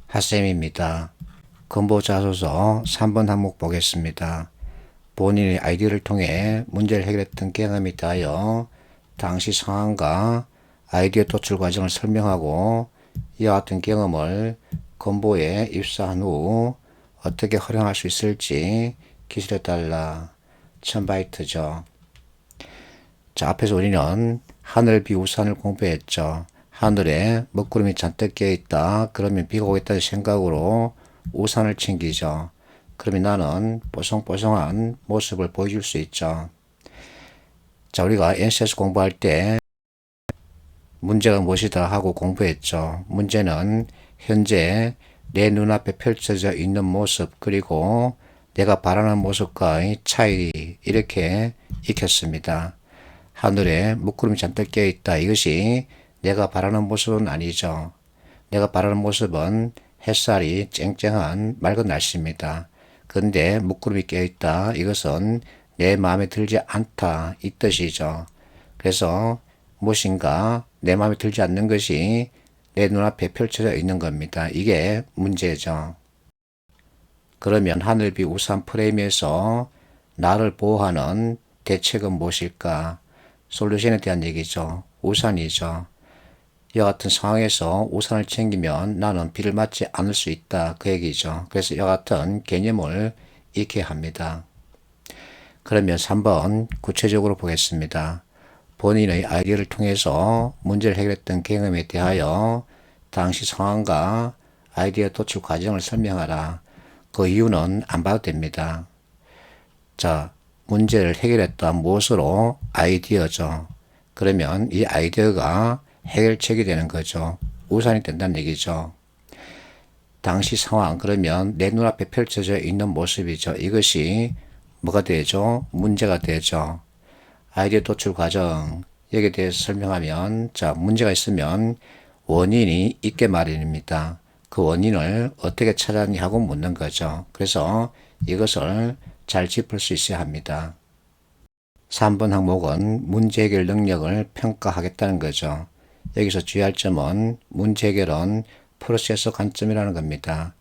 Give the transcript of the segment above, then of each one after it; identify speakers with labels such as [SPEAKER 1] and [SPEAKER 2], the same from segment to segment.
[SPEAKER 1] 핫쌤입니다. 건보자소서 3번 항목 보겠습니다. 본인의 아이디어를 통해 문제를 해결했던 경험에 대하여 당시 상황과 아이디어 도출 과정을 설명하고 이와 같은 경험을 건보에 입사한 후 어떻게 활용할 수 있을지 기술해달라. 1000바이트죠. 자, 앞에서 우리는 하늘, 비, 우산을 공부했죠. 하늘에 먹구름이 잔뜩 껴있다. 그러면 비가 오겠다는 생각으로 우산을 챙기죠. 그러면 나는 뽀송뽀송한 모습을 보여줄 수 있죠. 자, 우리가 NCS 공부할 때 문제가 무엇이다 하고 공부했죠. 문제는 현재 내 눈앞에 펼쳐져 있는 모습 그리고 내가 바라는 모습과의 차이 이렇게 익혔습니다. 하늘에 먹구름이 잔뜩 껴있다. 이것이 내가 바라는 모습은 아니죠. 내가 바라는 모습은 햇살이 쨍쨍한 맑은 날씨입니다. 그런데 먹구름이 껴있다. 이것은 내 마음에 들지 않다. 이 뜻이죠. 그래서 무엇인가 내 마음에 들지 않는 것이 내 눈앞에 펼쳐져 있는 겁니다. 이게 문제죠. 그러면 하늘비 우산 프레임에서 나를 보호하는 대책은 무엇일까? 솔루션에 대한 얘기죠. 우산이죠. 이와 같은 상황에서 우산을 챙기면 나는 비를 맞지 않을 수 있다. 그 얘기죠. 그래서 이와 같은 개념을 익혀야 합니다. 그러면 3번 구체적으로 보겠습니다. 본인의 아이디어를 통해서 문제를 해결했던 경험에 대하여 당시 상황과 아이디어 도출 과정을 설명하라. 그 이유는 안 봐도 됩니다. 자, 문제를 해결했다. 무엇으로? 아이디어죠. 그러면 이 아이디어가 해결책이 되는 거죠. 우산이 된다는 얘기죠. 당시 상황, 그러면 내 눈앞에 펼쳐져 있는 모습이죠. 이것이 뭐가 되죠? 문제가 되죠. 아이디어 도출 과정, 여기에 대해서 설명하면, 자, 문제가 있으면 원인이 있게 마련입니다. 그 원인을 어떻게 찾았니 하고 묻는 거죠. 그래서 이것을 잘 짚을 수 있어야 합니다. 3번 항목은 문제 해결 능력을 평가하겠다는 거죠. 여기서 주의할 점은 문제 해결은 프로세스 관점이라는 겁니다.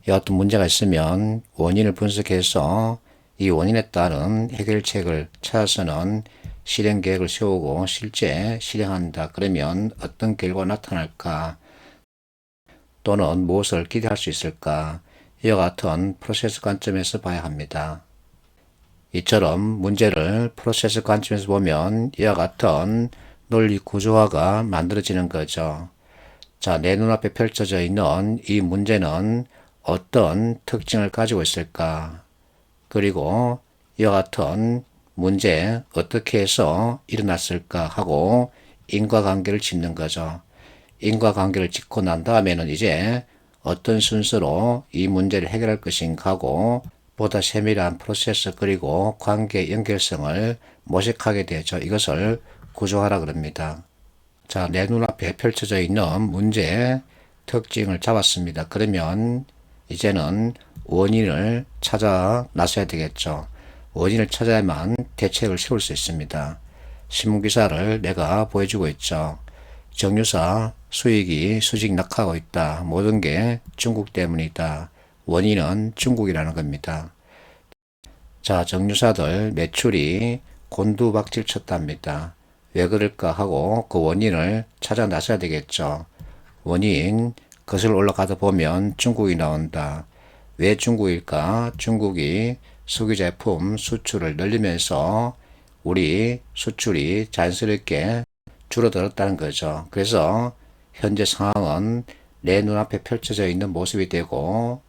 [SPEAKER 1] 어떤 문제가 있으면 원인을 분석해서 이 원인에 따른 해결책을 찾아서는 실행 계획을 세우고 실제 실행한다. 그러면 어떤 결과가 나타날까? 또는 무엇을 기대할 수 있을까? 이와 같은 프로세스 관점에서 봐야 합니다. 이처럼 문제를 프로세스 관점에서 보면 이와 같은 논리 구조화가 만들어지는 거죠. 자, 내 눈앞에 펼쳐져 있는 이 문제는 어떤 특징을 가지고 있을까? 그리고 이와 같은 문제 어떻게 해서 일어났을까 하고 인과관계를 짚는 거죠. 인과관계를 짚고 난 다음에는 이제 어떤 순서로 이 문제를 해결할 것인가 하고 보다 세밀한 프로세스 그리고 관계 연결성을 모색하게 되죠. 이것을 구조화라 그럽니다. 자, 내 눈앞에 펼쳐져 있는 문제의 특징을 잡았습니다. 그러면 이제는 원인을 찾아 나서야 되겠죠. 원인을 찾아야만 대책을 세울 수 있습니다. 신문기사를 내가 보여주고 있죠. 정유사 수익이 수직 낙하하고 있다. 모든 게 중국 때문이다. 원인은 중국이라는 겁니다. 자, 정유사들 매출이 곤두박질 쳤답니다. 왜 그럴까 하고 그 원인을 찾아 나서야 되겠죠. 원인, 거슬러 올라가다 보면 중국이 나온다. 왜 중국일까? 중국이 석유제품 수출을 늘리면서 우리 수출이 자연스럽게 줄어들었다는 거죠. 그래서 현재 상황은 내 눈앞에 펼쳐져 있는 모습이 되고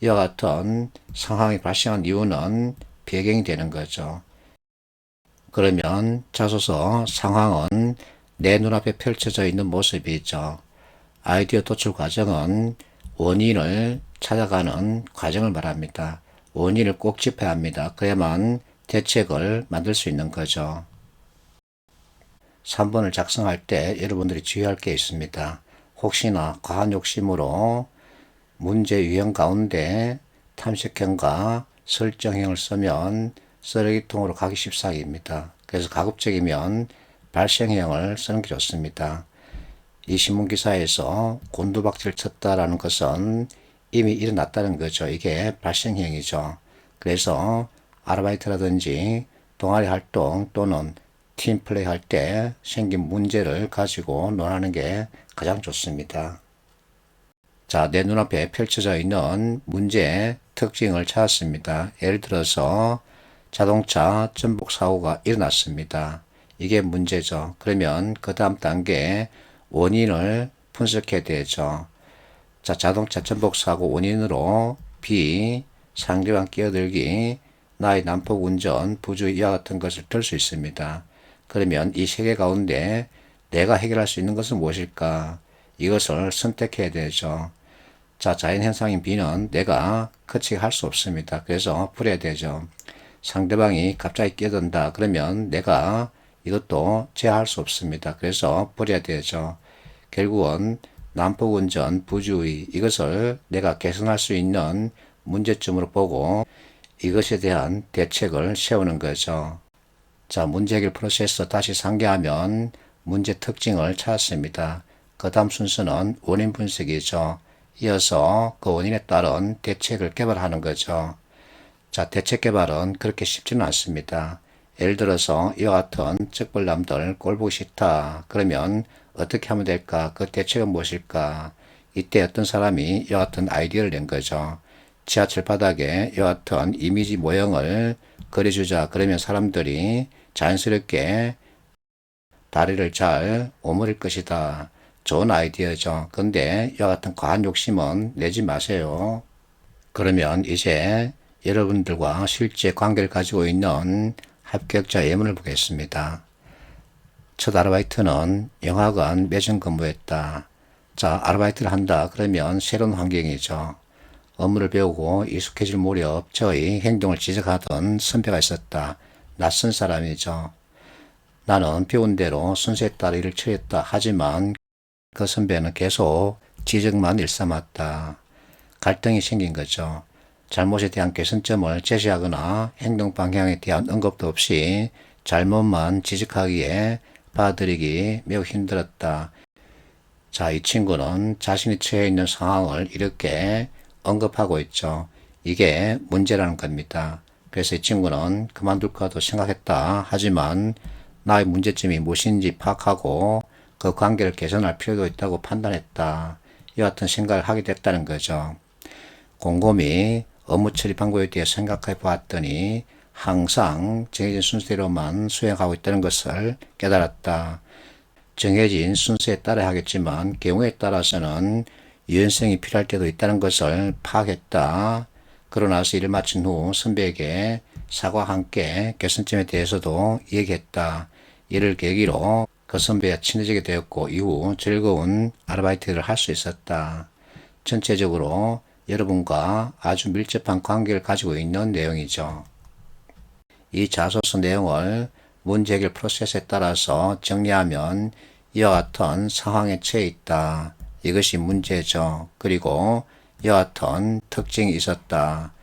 [SPEAKER 1] 이와 같은 상황이 발생한 이유는 배경이 되는 거죠. 그러면 자소서 상황은 내 눈앞에 펼쳐져 있는 모습이죠. 아이디어 도출 과정은 원인을 찾아가는 과정을 말합니다. 원인을 꼭 짚어야 합니다. 그래야만 대책을 만들 수 있는 거죠. 3번을 작성할 때 여러분들이 주의할 게 있습니다. 혹시나 과한 욕심으로 문제 유형 가운데 탐색형과 설정형을 쓰면 쓰레기통으로 가기 십사기입니다. 그래서 가급적이면 발생형을 쓰는 게 좋습니다. 이 신문기사에서 곤두박질 쳤다라는 것은 이미 일어났다는 거죠. 이게 발생행위죠. 그래서 아르바이트라든지 동아리 활동 또는 팀플레이 할 때 생긴 문제를 가지고 논하는 게 가장 좋습니다. 자, 내 눈앞에 펼쳐져 있는 문제의 특징을 찾았습니다. 예를 들어서 자동차 전복 사고가 일어났습니다. 이게 문제죠. 그러면 그 다음 단계 원인을 분석해야 되죠. 자, 자동차 전복 사고 원인으로 B, 상대방 끼어들기, 나의 난폭 운전, 부주의 이와 같은 것을 들 수 있습니다. 그러면 이 세 개 가운데 내가 해결할 수 있는 것은 무엇일까? 이것을 선택해야 되죠. 자, 자연현상인 B는 내가 커치할 수 없습니다. 그래서 풀어야 되죠. 상대방이 갑자기 끼어든다. 그러면 내가 이것도 제어할 수 없습니다. 그래서 버려야 되죠. 결국은 난폭운전, 부주의 이것을 내가 개선할 수 있는 문제점으로 보고 이것에 대한 대책을 세우는 거죠. 자, 문제 해결 프로세스 다시 상기하면 문제 특징을 찾았습니다. 그 다음 순서는 원인 분석이죠. 이어서 그 원인에 따른 대책을 개발하는 거죠. 자, 대책 개발은 그렇게 쉽지는 않습니다. 예를 들어서 이와 같은 쩍벌남들 꼴 보기 싫다. 그러면 어떻게 하면 될까? 그 대책은 무엇일까? 이때 어떤 사람이 이와 같은 아이디어를 낸 거죠. 지하철 바닥에 이와 같은 이미지 모형을 그려주자. 그러면 사람들이 자연스럽게 다리를 잘 오므릴 것이다. 좋은 아이디어죠. 근데 이와 같은 과한 욕심은 내지 마세요. 그러면 이제 여러분들과 실제 관계를 가지고 있는 합격자 예문을 보겠습니다. 첫 아르바이트는 영화관 매점 근무했다. 자, 아르바이트를 한다. 그러면 새로운 환경이죠. 업무를 배우고 익숙해질 무렵 저의 행동을 지적하던 선배가 있었다. 낯선 사람이죠. 나는 배운 대로 순서에 따라 일을 처리했다. 하지만 그 선배는 계속 지적만 일삼았다. 갈등이 생긴 거죠. 잘못에 대한 개선점을 제시하거나 행동 방향에 대한 언급도 없이 잘못만 지적하기에 받아들이기 매우 힘들었다. 자, 이 친구는 자신이 처해 있는 상황을 이렇게 언급하고 있죠. 이게 문제라는 겁니다. 그래서 이 친구는 그만둘까도 생각했다. 하지만 나의 문제점이 무엇인지 파악하고 그 관계를 개선할 필요도 있다고 판단했다. 이와 같은 생각을 하게 됐다는 거죠. 곰곰이 업무 처리 방법에 대해 생각해 보았더니 항상 정해진 순서대로만 수행하고 있다는 것을 깨달았다. 정해진 순서에 따라 하겠지만 경우에 따라서는 유연성이 필요할 때도 있다는 것을 파악했다. 그러고 나서 일을 마친 후 선배에게 사과와 함께 개선점에 대해서도 얘기했다. 이를 계기로 그 선배와 친해지게 되었고 이후 즐거운 아르바이트를 할 수 있었다. 전체적으로 여러분과 아주 밀접한 관계를 가지고 있는 내용이죠. 이 자소서 내용을 문제 해결 프로세스에 따라서 정리하면 이와 같은 상황에 처해 있다. 이것이 문제죠. 그리고 이와 같은 특징이 있었다.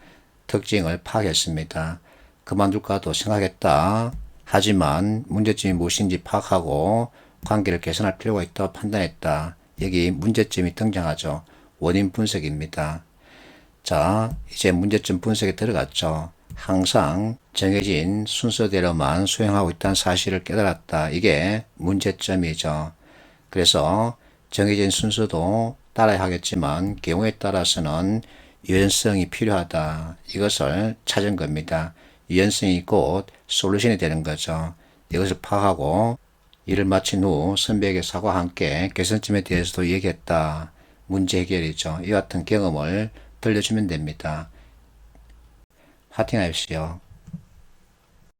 [SPEAKER 1] 특징을 파악했습니다. 그만둘까도 생각했다. 하지만 문제점이 무엇인지 파악하고 관계를 개선할 필요가 있다고 판단했다. 여기 문제점이 등장하죠. 원인 분석입니다. 자, 이제 문제점 분석에 들어갔죠. 항상 정해진 순서대로만 수행하고 있다는 사실을 깨달았다. 이게 문제점이죠. 그래서 정해진 순서도 따라야 하겠지만 경우에 따라서는 유연성이 필요하다. 이것을 찾은 겁니다. 유연성이 곧 솔루션이 되는 거죠. 이것을 파악하고 일을 마친 후 선배에게 사과와 함께 개선점에 대해서도 얘기했다. 문제 해결이죠. 이 같은 경험을 들려주면 됩니다. 파이팅 하십시오.